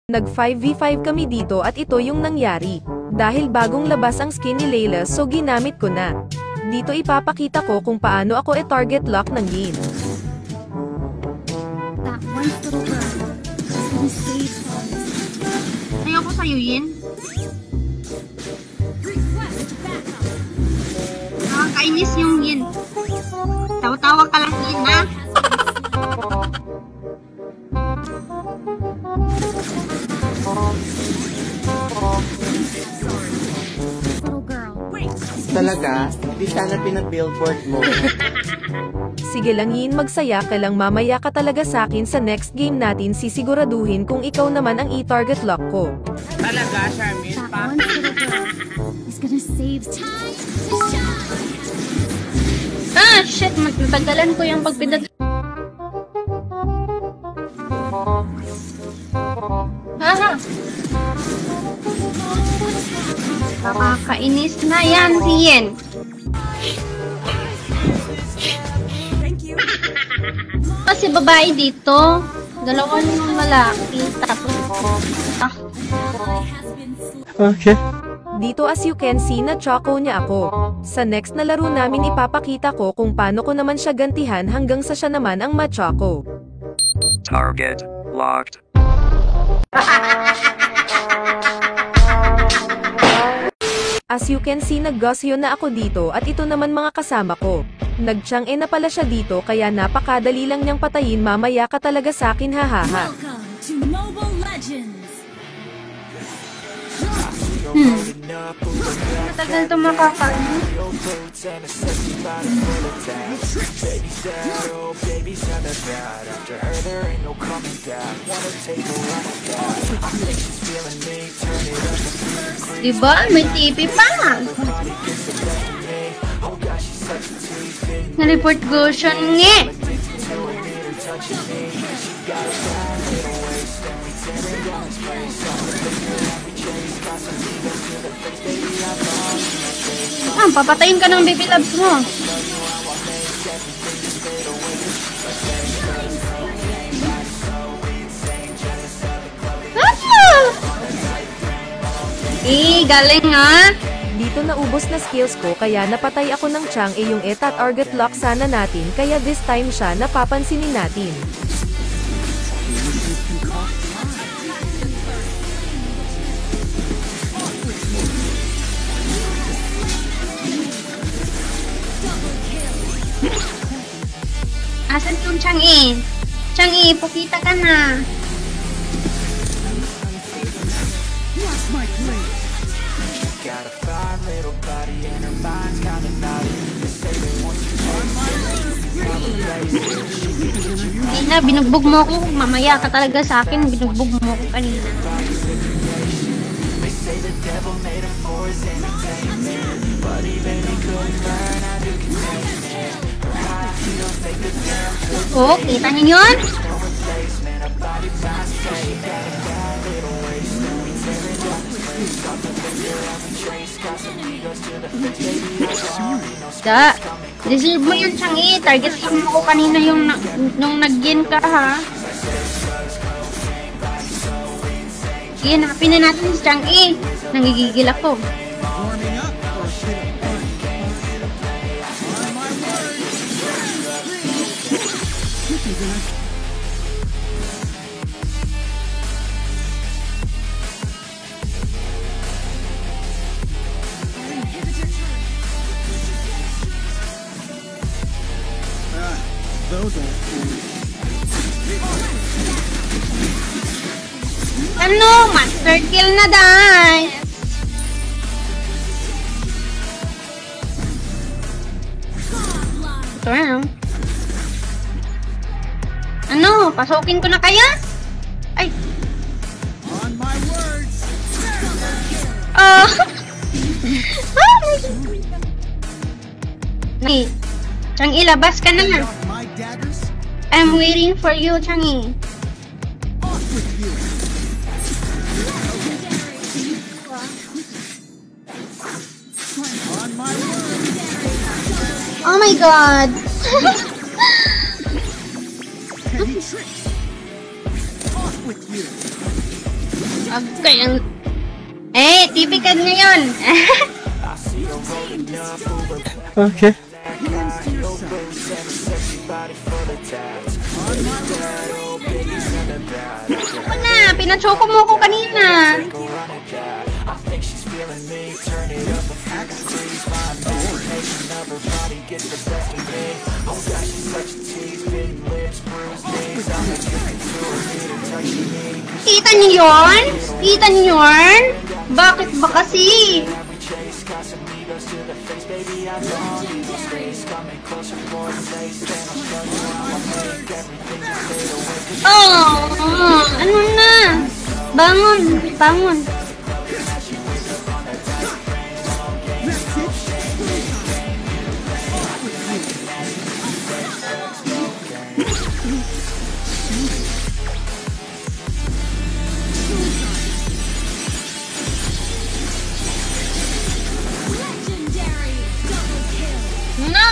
Nag 5v5 kami dito at ito yung nangyari. Dahil bagong labas ang skin ni Layla so ginamit ko na. Dito ipapakita ko kung paano ako target lock ng Yin. That one little girl is gonna save us. Ayoko sa'yo, Yin. Nakakainis yung Yin. Tawa-tawa ka lang, Yin, ha? Talaga? Hindi sana pinag-billboard mo. Sige lang Yin, magsaya ka lang, mamaya ka talaga sa akin sa next game natin sisiguraduhin kung ikaw naman ang i-target lock ko. Talaga, Charmin? That one little girl is gonna save time to shine. Ah, shit! Matagalan ko yung pagpinat. Haha! Nakakainis na yan, si Yin. Kasi babae dito. Dalawa ng lalaki. Tapos, Okay. Dito as you can see na choco niya ako. Sa next na laro namin ipapakita ko kung paano ko naman siya gantihan hanggang sa siya naman ang ma-choco. Target locked. As you can see nag-gosyo na ako dito at ito naman mga kasama ko. Nag-chang na pala siya dito kaya napakadali lang niyang patayin, mamaya ka talaga sa akin, hahaha. Welcome to Mobile Legends. matagal ito makakain. Diba? May TV pa! Na-report ko siya nga! Papatayin ka ng baby loves mo. Galing ha? Dito naubos na skills ko kaya napatay ako ng Chang yung etat target lock sana natin kaya this time siya napapansinin natin. Asan yung Chang-i? Chang-i, pukita ka na. Hindi na, binugbog mo ako. Mamaya ka talaga sa akin. Binugbog mo ako kanina. Oh, kita niyo yun? Da, deserve mo yun, Chang-i. Target lang mo ko kanina yung nung nag-gain ka, ha? Sige, hanapin na natin si Chang-i. Nangigigil ako. Ano? Master kill na dahil! Ito na. Ano? Pasukin ko na kaya? Ay! Oh! Hey, Chang-i, labas ka na. I'm waiting for you, Chang-i. Oh my god! Okay, ang... Eh, typical ngayon. Okay. Ako na, pinachoko mo ko kanina. Kita niyo yun? Kita niyo yun? Bakit ba kasi? Oh, ano na? Bangon, bangon. Legendary double kill. Na?